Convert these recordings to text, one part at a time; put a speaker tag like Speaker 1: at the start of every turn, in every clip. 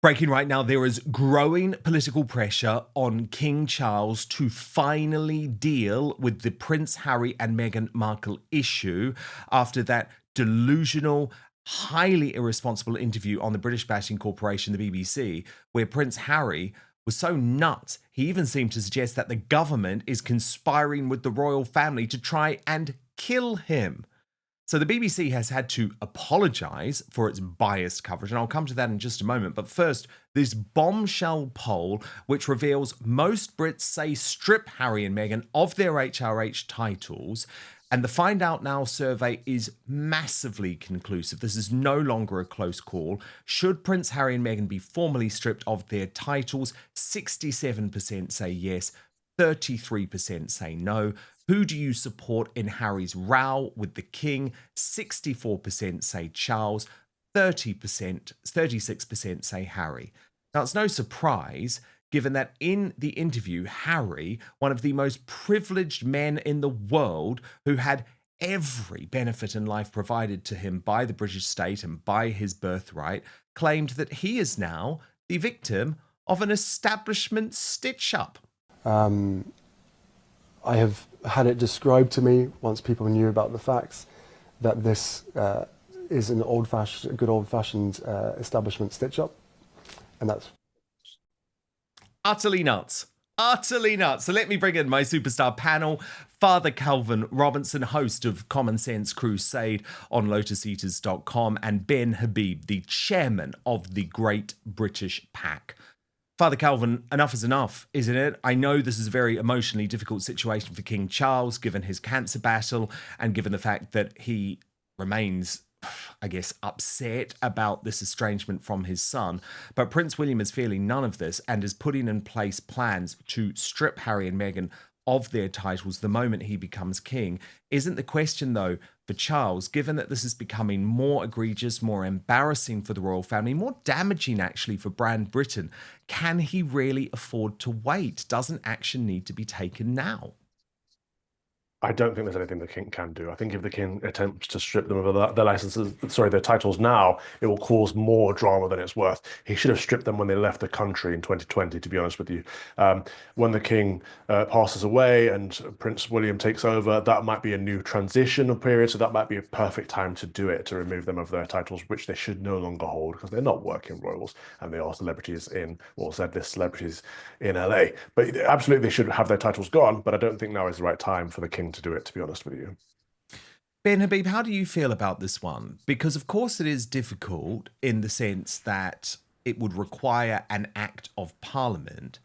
Speaker 1: Breaking right now, there is growing political pressure on King Charles to finally deal with the Prince Harry and Meghan Markle issue after that delusional, highly irresponsible interview on the British Batting Corporation, the BBC, where Prince Harry was so nuts, he even seemed to suggest that the government is conspiring with the royal family to try and kill him. So the BBC has had to apologise for its biased coverage, and I'll come to that in just a moment. But first, this bombshell poll, which reveals most Brits say strip Harry and Meghan of their HRH titles. And the Find Out Now survey is massively conclusive. This is no longer a close call. Should Prince Harry and Meghan be formally stripped of their titles? 67% say yes, 33% say no. Who do you support in Harry's row with the king? 64% say Charles, 36% say Harry. Now, it's no surprise, given that in the interview, Harry, one of the most privileged men in the world, who had every benefit in life provided to him by the British state and by his birthright, claimed that he is now the victim of an establishment stitch-up.
Speaker 2: I have had it described to me, once people knew about the facts, that this is an good old-fashioned establishment stitch-up, and that's
Speaker 1: utterly nuts. Utterly nuts. So let me bring in my superstar panel. Father Calvin Robinson, host of Common Sense Crusade on lotuseaters.com, and Ben Habib, the chairman of the Great British Pack. Father Calvin, enough is enough, isn't it? I know this is a very emotionally difficult situation for King Charles, given his cancer battle and given the fact that he remains, I guess, upset about this estrangement from his son. But Prince William is feeling none of this and is putting in place plans to strip Harry and Meghan of their titles the moment he becomes king. Isn't the question, though, for Charles, given that this is becoming more egregious, more embarrassing for the royal family, more damaging actually for brand Britain, can he really afford to wait? Doesn't action need to be taken now?
Speaker 3: I don't think there's anything the king can do. I think if the king attempts to strip them of their licenses, their titles now, it will cause more drama than it's worth. He should have stripped them when they left the country in 2020, to be honest with you. When the king passes away and Prince William takes over, that might be a new transitional period, so that might be a perfect time to do it, to remove them of their titles, which they should no longer hold, because they're not working royals, and they are celebrities in, well, Z-list celebrities in LA. But absolutely, they should have their titles gone, but I don't think now is the right time for the king to do it, to be honest with you.
Speaker 1: Ben Habib, how do you feel about this one? Because of course it is difficult in the sense that it would require an act of parliament,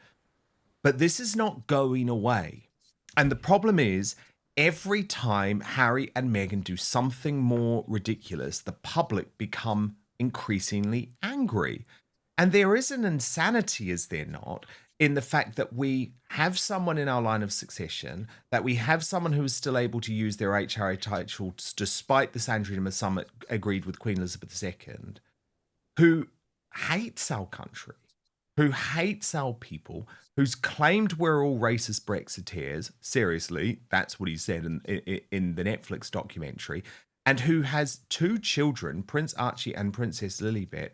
Speaker 1: but this is not going away. And the problem is, every time Harry and Meghan do something more ridiculous, the public become increasingly angry. And there is an insanity, is there not, in the fact that we have someone in our line of succession, that we have someone who is still able to use their HRA titles despite the Sandringham Summit agreed with Queen Elizabeth II, who hates our country, who hates our people, who's claimed we're all racist Brexiteers. Seriously, that's what he said in the Netflix documentary, and who has two children, Prince Archie and Princess Lilibet,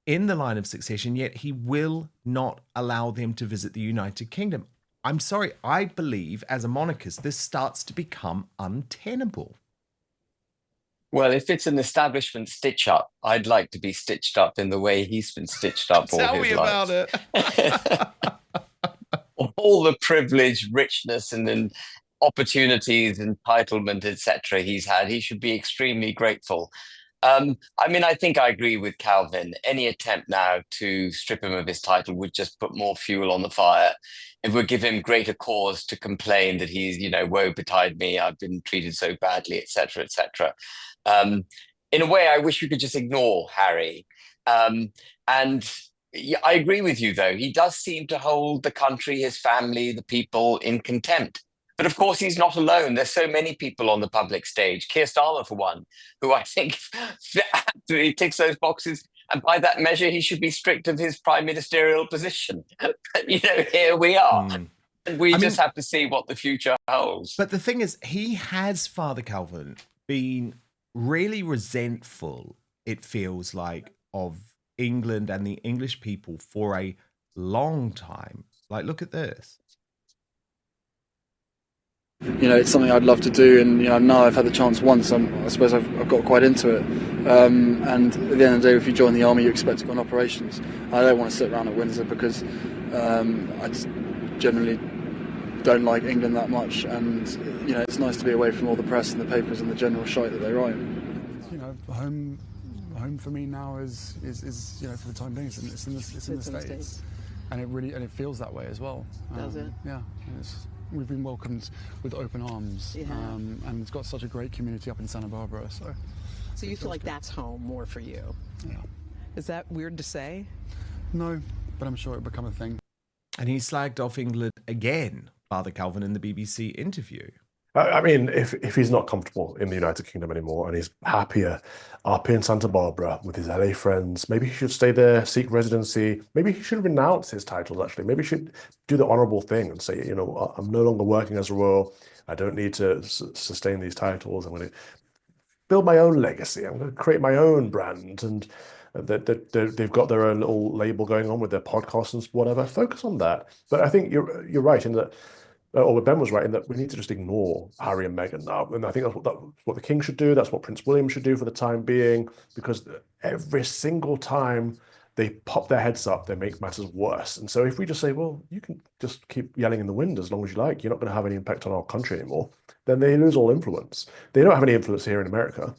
Speaker 1: in the line of succession, yet he will not allow them to visit the United Kingdom. I'm sorry, I believe as a monarchist, this starts to become untenable.
Speaker 4: Well, if it's an establishment stitch-up, I'd like to be stitched up in the way he's been stitched up all his life.
Speaker 1: Tell me about
Speaker 4: it. All the privilege, richness, and then opportunities, entitlement, etc. he's had, he should be extremely grateful. I think I agree with Calvin. Any attempt now to strip him of his title would just put more fuel on the fire. It would give him greater cause to complain that he's, woe betide me, I've been treated so badly, etc., etc. In a way, I wish we could just ignore Harry. And yeah, I agree with you, though. He does seem to hold the country, his family, the people in contempt. But of course, he's not alone. There's so many people on the public stage. Keir Starmer, for one, who I think absolutely ticks those boxes. And by that measure, he should be stripped of his prime ministerial position. Here we are. We just have to see what the future holds.
Speaker 1: But the thing is, he has, Father Calvin, been really resentful, it feels like, of England and the English people for a long time. Like, look at this.
Speaker 5: You know, it's something I'd love to do, and you know, now I've had the chance once. I suppose I've got quite into it. And at the end of the day, if you join the army, you expect to go on operations. I don't want to sit around at Windsor because I just generally don't like England that much, and you know, it's nice to be away from all the press and the papers and the general shite that they write.
Speaker 2: You know, home for me now is you know, for the time being, it's in the States, and it feels that way as well.
Speaker 6: Does it?
Speaker 2: Yeah, we've been welcomed with open arms, and it's got such a great community up in Santa Barbara. So
Speaker 6: you feel like that's home more for you?
Speaker 2: Yeah.
Speaker 6: Is that weird to say?
Speaker 2: No, but I'm sure it'll become a thing.
Speaker 1: And he slagged off England again, Father Calvin, in the BBC interview.
Speaker 3: I mean, if he's not comfortable in the United Kingdom anymore and he's happier up in Santa Barbara with his LA friends, maybe he should stay there, seek residency. Maybe he should renounce his titles, actually. Maybe he should do the honorable thing and say, you know, I'm no longer working as a royal. I don't need to sustain these titles. I'm going to build my own legacy. I'm going to create my own brand. And they've got their own little label going on with their podcasts and whatever. Focus on that. But I think you're right in that. Or Ben was right in that we need to just ignore Harry and Meghan now. And I think that's what the King should do. That's what Prince William should do for the time being, because every single time they pop their heads up, they make matters worse. And so if we just say, well, you can just keep yelling in the wind as long as you like, you're not going to have any impact on our country anymore, then they lose all influence. They don't have any influence here in America.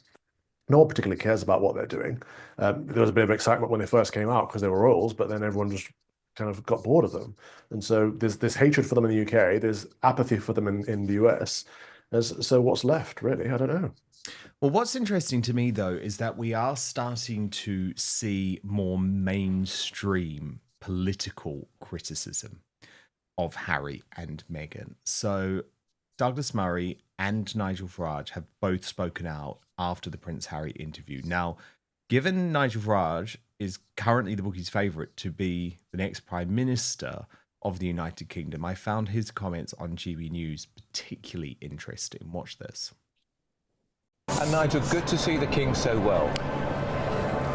Speaker 3: No one particularly cares about what they're doing. There was a bit of excitement when they first came out because they were royals, but then everyone just kind of got bored of them. And so there's this hatred for them in the UK, there's apathy for them in the US. So what's left, really? I don't know.
Speaker 1: Well, what's interesting to me, though, is that we are starting to see more mainstream political criticism of Harry and Meghan. So Douglas Murray and Nigel Farage have both spoken out after the Prince Harry interview. Now, given Nigel Farage is currently the bookie's favourite to be the next Prime Minister of the United Kingdom, I found his comments on GB News particularly interesting. Watch this.
Speaker 7: And Nigel, good to see the King so well.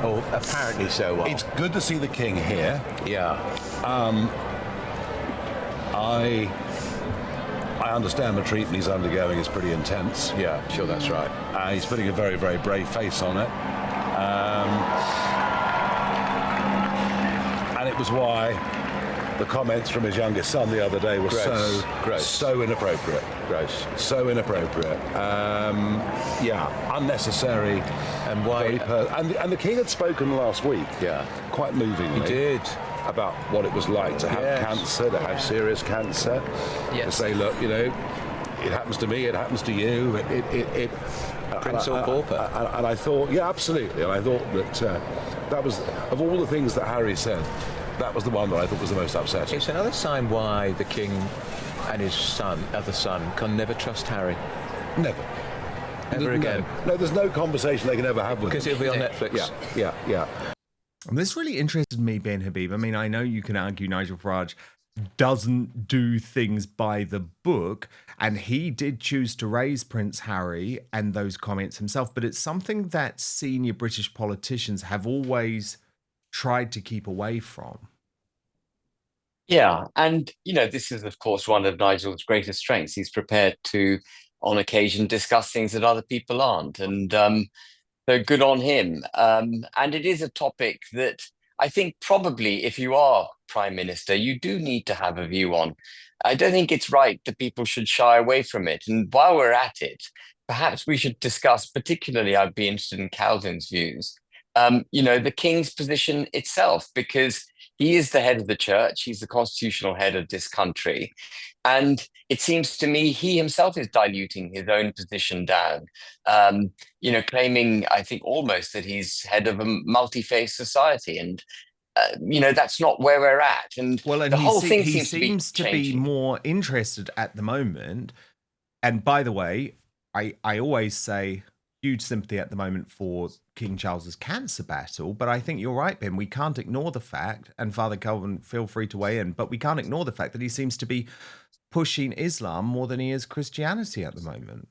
Speaker 7: Or apparently so well.
Speaker 8: It's good to see the King here.
Speaker 7: Yeah.
Speaker 8: I understand the treatment he's undergoing is pretty intense.
Speaker 7: Yeah, sure, that's right.
Speaker 8: He's putting a very, very brave face on it. And it was why the comments from his youngest son the other day were so inappropriate.
Speaker 7: Gross.
Speaker 8: So inappropriate. Unnecessary.
Speaker 7: And why?
Speaker 8: And the King had spoken last week.
Speaker 7: Yeah.
Speaker 8: Quite movingly.
Speaker 7: He did.
Speaker 8: About what it was like to have cancer, to have serious cancer.
Speaker 7: Yes.
Speaker 8: To say, look, you know, it happens to me, it happens to you.
Speaker 7: Prince or pauper.
Speaker 8: And I thought, yeah, absolutely. And I thought that that was, of all the things that Harry said, that was the one that I thought was the most upsetting.
Speaker 7: It's another sign why the King and his other son, can never trust Harry.
Speaker 8: Never.
Speaker 7: Ever again.
Speaker 8: No, there's no conversation they can ever have with him.
Speaker 7: Because it'll be on Netflix.
Speaker 8: Yeah.
Speaker 1: And this really interested me, Ben Habib. I mean, I know you can argue Nigel Farage doesn't do things by the book, and he did choose to raise Prince Harry and those comments himself, but it's something that senior British politicians have always tried to keep away from.
Speaker 4: Yeah, and you know, this is of course one of Nigel's greatest strengths. He's prepared to, on occasion, discuss things that other people aren't, and so good on him. And it is a topic that I think probably, if you are Prime Minister, you do need to have a view on. I don't think it's right that people should shy away from it. And while we're at it, perhaps we should discuss, particularly, I'd be interested in Calvin's views, you know, the King's position itself, because he is the head of the church. He's the constitutional head of this country. And it seems to me he himself is diluting his own position down, you know, claiming, I think, almost that he's head of a multi-faith society. And, you know, that's not where we're at. And the whole thing seems to be
Speaker 1: more interested at the moment. And by the way, I always say huge sympathy at the moment for King Charles's cancer battle, but I think you're right, Ben. We can't ignore the fact, and Father Calvin, feel free to weigh in, but we can't ignore the fact that he seems to be pushing Islam more than he is Christianity at the moment.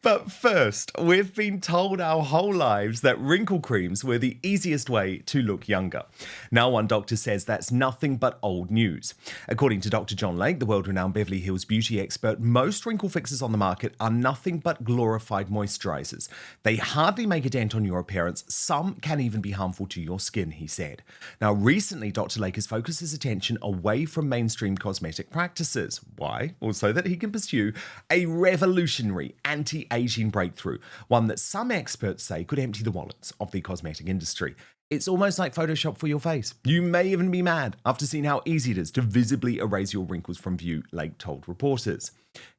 Speaker 1: But first, we've been told our whole lives that wrinkle creams were the easiest way to look younger. Now one doctor says that's nothing but old news. According to Dr. John Lake, the world-renowned Beverly Hills beauty expert, most wrinkle fixes on the market are nothing but glorified moisturizers. They hardly make a dent on your appearance. Some can even be harmful to your skin, he said. Now recently, Dr. Lake has focused his attention away from mainstream cosmetic practices. Why? Well, so that he can pursue a revolutionary anti-aging breakthrough, one that some experts say could empty the wallets of the cosmetic industry. It's almost like Photoshop for your face. You may even be mad after seeing how easy it is to visibly erase your wrinkles from view, Lake told reporters.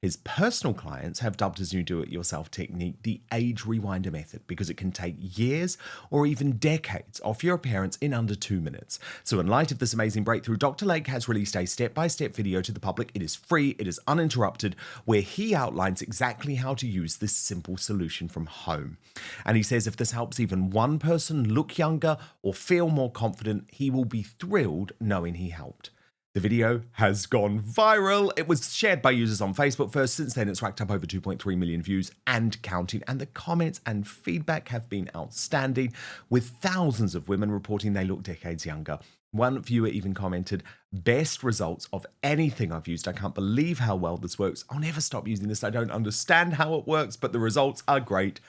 Speaker 1: His personal clients have dubbed his new do-it-yourself technique the age rewinder method because it can take years or even decades off your appearance in under 2 minutes. So in light of this amazing breakthrough, Dr. Lake has released a step-by-step video to the public. It is free, it is uninterrupted, where he outlines exactly how to use this simple solution from home. And he says if this helps even one person look younger or feel more confident, he will be thrilled knowing he helped. The video has gone viral. It was shared by users on Facebook first. Since then, it's racked up over 2.3 million views and counting. And the comments and feedback have been outstanding, with thousands of women reporting they look decades younger. One viewer even commented, "Best results of anything I've used. I can't believe how well this works. I'll never stop using this. I don't understand how it works, but the results are great.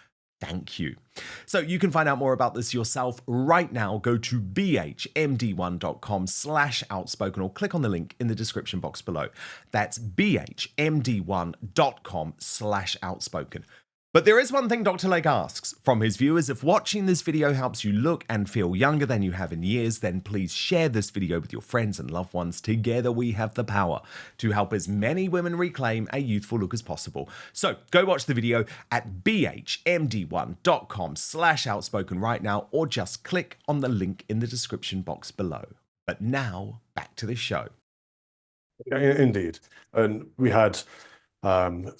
Speaker 1: Thank you." So you can find out more about this yourself right now. Go to bhmd1.com/outspoken or click on the link in the description box below. That's bhmd1.com/outspoken. But there is one thing Dr. Lake asks from his viewers. If watching this video helps you look and feel younger than you have in years, then please share this video with your friends and loved ones. Together we have the power to help as many women reclaim a youthful look as possible. So go watch the video at bhmd1.com/outspoken right now, or just click on the link in the description box below. But now back to the show.
Speaker 3: Indeed. And we had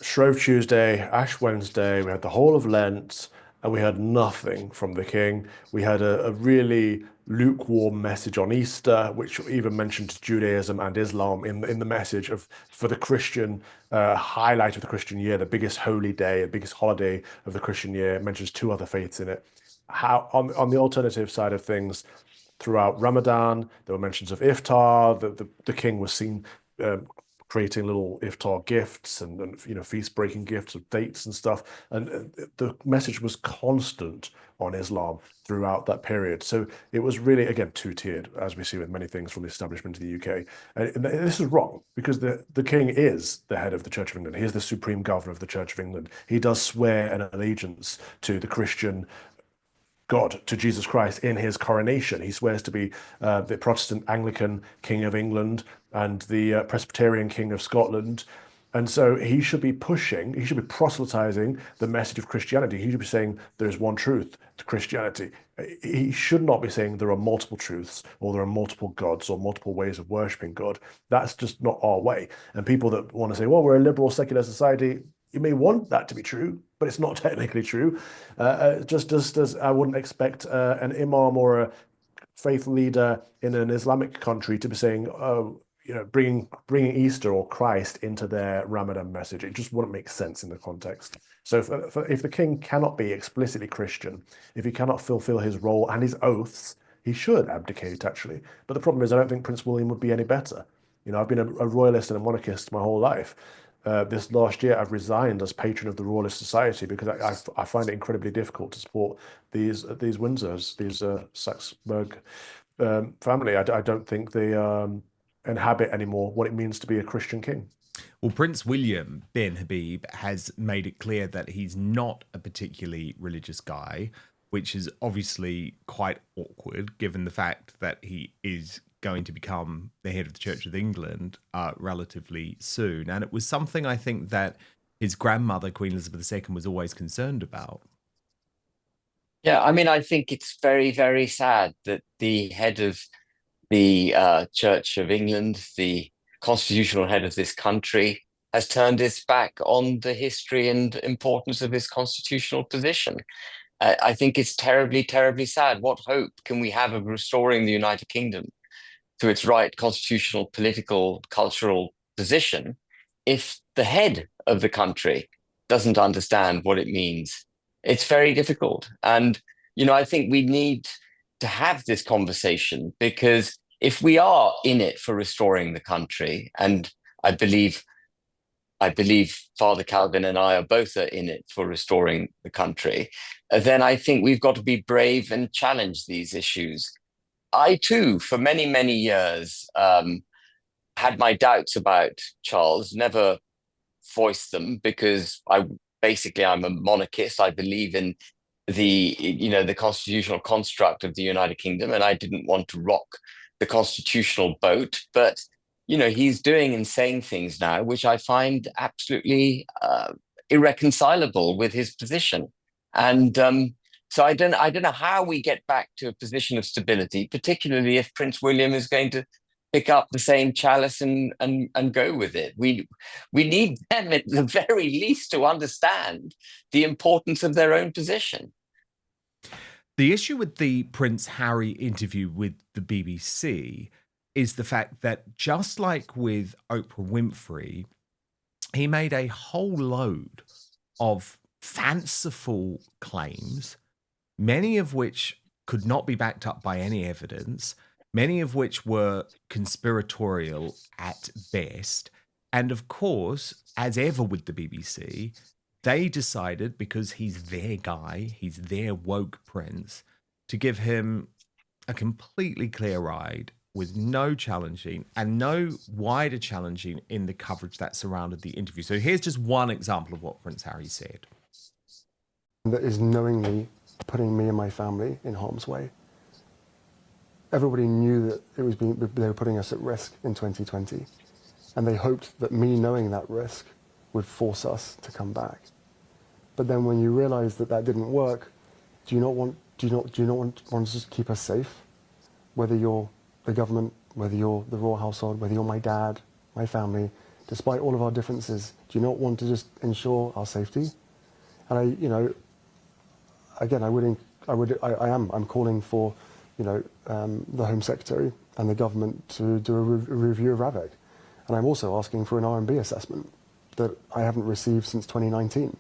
Speaker 3: Shrove Tuesday, Ash Wednesday, we had the whole of Lent, and we had nothing from the king. We had a really lukewarm message on Easter, which even mentioned Judaism and Islam in the message of for the Christian highlight of the Christian year, the biggest holy day, the biggest holiday of the Christian year. It mentions 2 other faiths in it. How on the alternative side of things, throughout Ramadan, there were mentions of iftar. The king was seen creating little iftar gifts and feast-breaking gifts of dates and stuff. And the message was constant on Islam throughout that period. So it was really, again, two-tiered, as we see with many things from the establishment of the UK. And this is wrong, because the king is the head of the Church of England. He is the supreme governor of the Church of England. He does swear an allegiance to the Christian God, to Jesus Christ in his coronation. He swears to be the Protestant Anglican King of England and the Presbyterian King of Scotland. And so he should be proselytizing the message of Christianity. He should be saying there's one truth to Christianity. He should not be saying there are multiple truths, or there are multiple gods, or multiple ways of worshiping God. That's just not our way. And people that want to say, well, we're a liberal secular society, you may want that to be true, but it's not technically true. Just as I wouldn't expect an imam or a faith leader in an Islamic country to be saying, oh, bringing Easter or Christ into their Ramadan message. It just wouldn't make sense in the context. So if the king cannot be explicitly Christian, if he cannot fulfill his role and his oaths, he should abdicate, actually. But the problem is, I don't think Prince William would be any better. I've been a royalist and a monarchist my whole life. This last year, I've resigned as patron of the Royalist Society because I find it incredibly difficult to support these Windsors, these Saxburg family. I don't think they inhabit anymore what it means to be a Christian king.
Speaker 1: Well, Prince William bin Habib has made it clear that he's not a particularly religious guy, which is obviously quite awkward given the fact that he is going to become the head of the Church of England relatively soon. And it was something I think that his grandmother, Queen Elizabeth II, was always concerned about.
Speaker 4: Yeah, I mean, I think it's very, very sad that the head of the Church of England, the constitutional head of this country, has turned his back on the history and importance of his constitutional position. I think it's terribly, terribly sad. What hope can we have of restoring the United Kingdom to its right constitutional, political, cultural position if the head of the country doesn't understand what it means. It's very difficult. And, I think we need to have this conversation, because if we are in it for restoring the country, and I believe Father Calvin and I are both in it for restoring the country, then I think we've got to be brave and challenge these issues. I too, for many, many years, had my doubts about Charles, never voiced them, because I'm a monarchist. I believe in the constitutional construct of the United Kingdom, and I didn't want to rock the constitutional boat. But he's doing and saying things now which I find absolutely irreconcilable with his position. And so I don't know how we get back to a position of stability, particularly if Prince William is going to pick up the same chalice and go with it. We need them at the very least to understand the importance of their own position.
Speaker 1: The issue with the Prince Harry interview with the BBC is the fact that, just like with Oprah Winfrey, he made a whole load of fanciful claims, many of which could not be backed up by any evidence, many of which were conspiratorial at best. And of course, as ever with the BBC, they decided, because he's their guy, he's their woke prince, to give him a completely clear ride with no challenging and no wider challenging in the coverage that surrounded the interview. So here's just one example of what Prince Harry said.
Speaker 2: That is knowingly putting me and my family in harm's way. Everybody knew that they were putting us at risk in 2020, and they hoped that me knowing that risk would force us to come back. But then when you realise that that didn't work, do you not want to just keep us safe? Whether you're the government, whether you're the royal household, whether you're my dad, my family, despite all of our differences, do you not want to just ensure our safety? And I'm calling for, the Home Secretary and the government to do a review of RAVEC. And I'm also asking for an R&B assessment that I haven't received since 2019.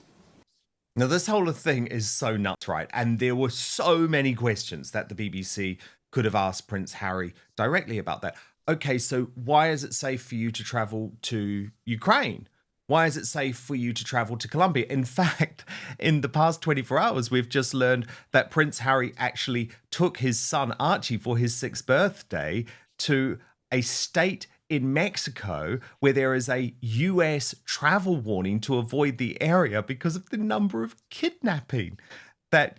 Speaker 1: Now, this whole thing is so nuts, right? And there were so many questions that the BBC could have asked Prince Harry directly about that. Okay, so why is it safe for you to travel to Ukraine? Why is it safe for you to travel to Colombia? In fact, in the past 24 hours, we've just learned that Prince Harry actually took his son Archie for his 6th birthday to a state in Mexico where there is a US travel warning to avoid the area because of the number of kidnappings that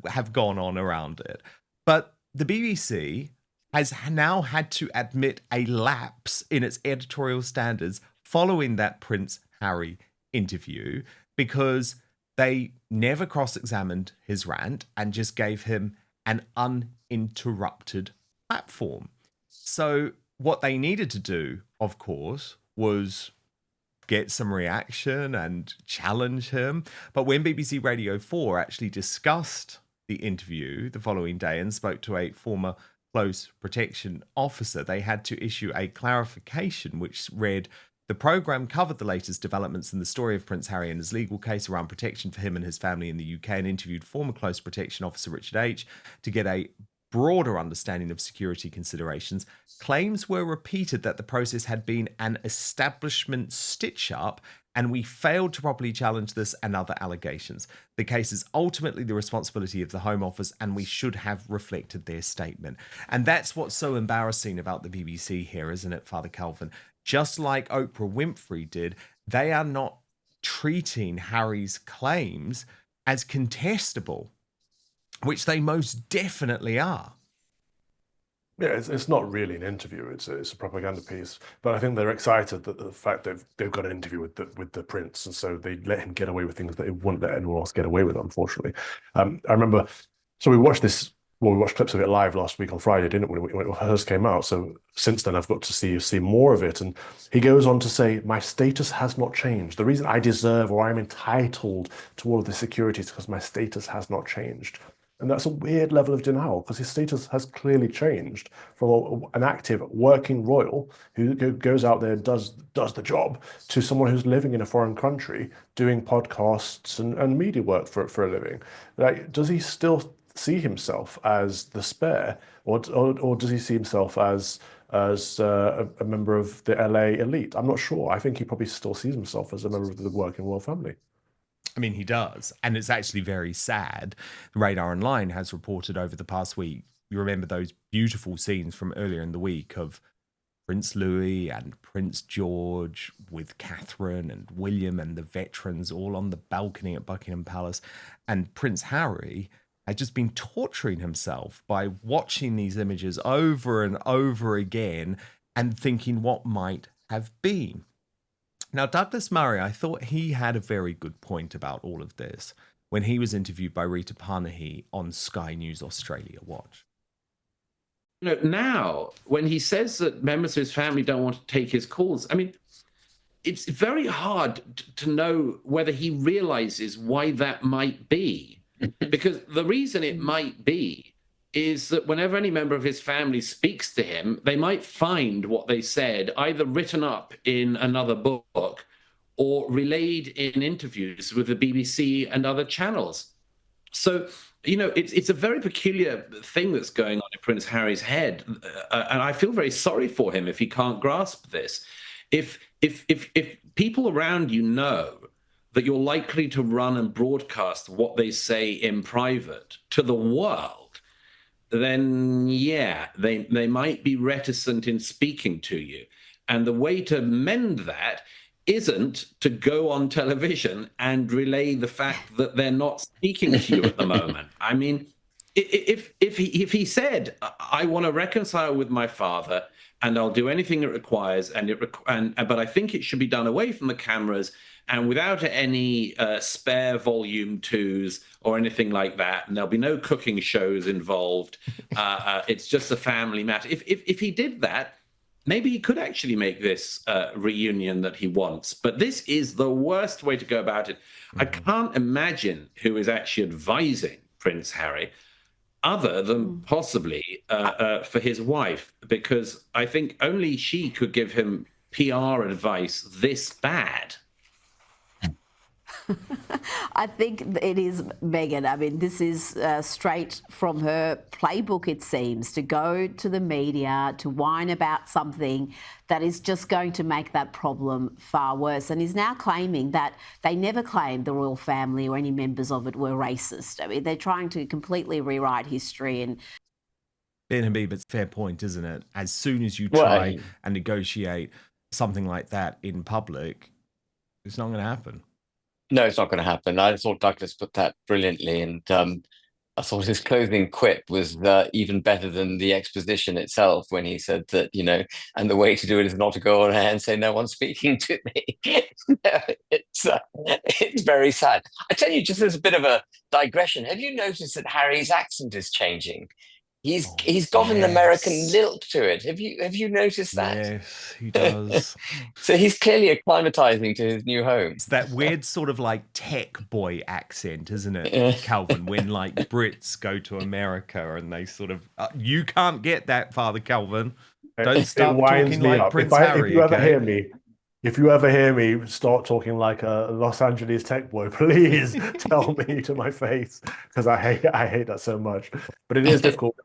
Speaker 1: have gone on around it. But the BBC has now had to admit a lapse in its editorial standards following that Prince Harry interview, because they never cross-examined his rant and just gave him an uninterrupted platform. So what they needed to do, of course, was get some reaction and challenge him. But when BBC Radio 4 actually discussed the interview the following day and spoke to a former close protection officer, they had to issue a clarification which read, "The programme covered the latest developments in the story of Prince Harry and his legal case around protection for him and his family in the UK, and interviewed former close protection officer Richard H. to get a broader understanding of security considerations. Claims were repeated that the process had been an establishment stitch-up, and we failed to properly challenge this and other allegations. The case is ultimately the responsibility of the Home Office, and we should have reflected their statement." And that's what's so embarrassing about the BBC here, isn't it, Father Calvin? Just like Oprah Winfrey did, they are not treating Harry's claims as contestable, which they most definitely are.
Speaker 3: Yeah, it's not really an interview. It's a propaganda piece. But I think they're excited that the fact that they've got an interview with the prince, and so they let him get away with things that he wouldn't let anyone else get away with, unfortunately. I remember, so we watched clips of it live last week on Friday, didn't we, when it first came out? So since then, I've got to see more of it. And he goes on to say, "My status has not changed. The reason I deserve or I'm entitled to all of the security is because my status has not changed." And that's a weird level of denial because his status has clearly changed from an active working royal who goes out there and does the job to someone who's living in a foreign country doing podcasts and media work for a living. Like, does he still see himself as the spare, or does he see himself as a member of the LA elite? I'm not sure. I think he probably still sees himself as a member of the working royal family.
Speaker 1: I mean, he does. And it's actually very sad. Radar Online has reported over the past week, you remember those beautiful scenes from earlier in the week of Prince Louis and Prince George with Catherine and William and the veterans all on the balcony at Buckingham Palace. And Prince Harry had just been torturing himself by watching these images over and over again and thinking what might have been. Now, Douglas Murray, I thought he had a very good point about all of this when he was interviewed by Rita Panahi on Sky News Australia Watch.
Speaker 9: You know, now, when he says that members of his family don't want to take his calls, I mean, it's very hard to know whether he realizes why that might be. Because the reason it might be is that whenever any member of his family speaks to him, they might find what they said either written up in another book or relayed in interviews with the BBC and other channels. So, you know, it's a very peculiar thing that's going on in Prince Harry's head. And I feel very sorry for him if he can't grasp this. If people around you know that you're likely to run and broadcast what they say in private to the world, then yeah, they might be reticent in speaking to you. And the way to mend that isn't to go on television and relay the fact that they're not speaking to you at the moment. I mean, if he said, I want to reconcile with my father and I'll do anything it requires, but I think it should be done away from the cameras and without any spare volume 2s or anything like that, and there'll be no cooking shows involved. It's just a family matter. If he did that, maybe he could actually make this reunion that he wants. But this is the worst way to go about it. I can't imagine who is actually advising Prince Harry other than possibly for his wife, because I think only she could give him PR advice this bad.
Speaker 10: I think it is Meghan. I mean, this is straight from her playbook, it seems, to go to the media, to whine about something that is just going to make that problem far worse. And is now claiming that they never claimed the royal family or any members of it were racist. I mean, they're trying to completely rewrite history. And
Speaker 1: Ben Habib, it's a fair point, isn't it? As soon as you try and negotiate something like that in public, it's not going to happen.
Speaker 4: No, it's not going to happen. I thought Douglas put that brilliantly, and I thought his closing quip was even better than the exposition itself when he said that, you know, and the way to do it is not to go on air and say no one's speaking to me. No, it's very sad. I tell you, just as a bit of a digression, have you noticed that Harry's accent is changing? He's got an American lilt to it. Have you noticed that?
Speaker 1: Yes, he does.
Speaker 4: So he's clearly acclimatizing to his new home.
Speaker 1: It's that weird sort of like tech boy accent, isn't it, Calvin? When like Brits go to America and they sort of, you can't get that, Father Calvin. Don't start talking like Prince Harry.
Speaker 3: If you ever hear me start talking like a Los Angeles tech boy, please tell me to my face, because I hate that so much. But it is difficult.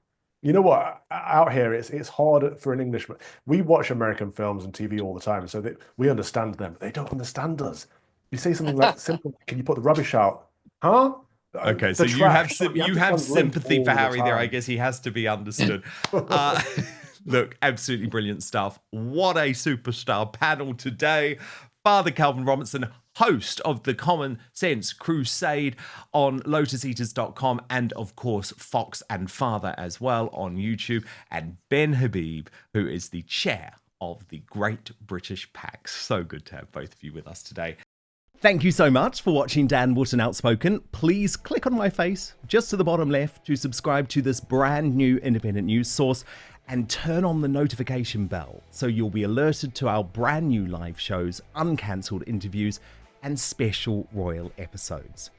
Speaker 3: You know what? Out here, it's hard for an Englishman. We watch American films and TV all the time, so that we understand them, but they don't understand us. You say something like simple, can you put the rubbish out? Huh?
Speaker 1: Okay, so you have sympathy for Harry there. I guess he has to be understood. Look, absolutely brilliant stuff. What a superstar panel today. Father Calvin Robinson, host of the Common Sense Crusade on lotuseaters.com, and of course Fox and Father as well on YouTube, and Ben Habib, who is the chair of the Great British Pax. So good to have both of you with us today. Thank you so much for watching Dan Wootton Outspoken. Please click on my face just to the bottom left to subscribe to this brand new independent news source, and turn on the notification bell so you'll be alerted to our brand new live shows, uncancelled interviews, and special royal episodes.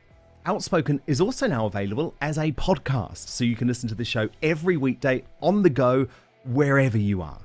Speaker 1: Outspoken is also now available as a podcast, so you can listen to the show every weekday on the go, wherever you are.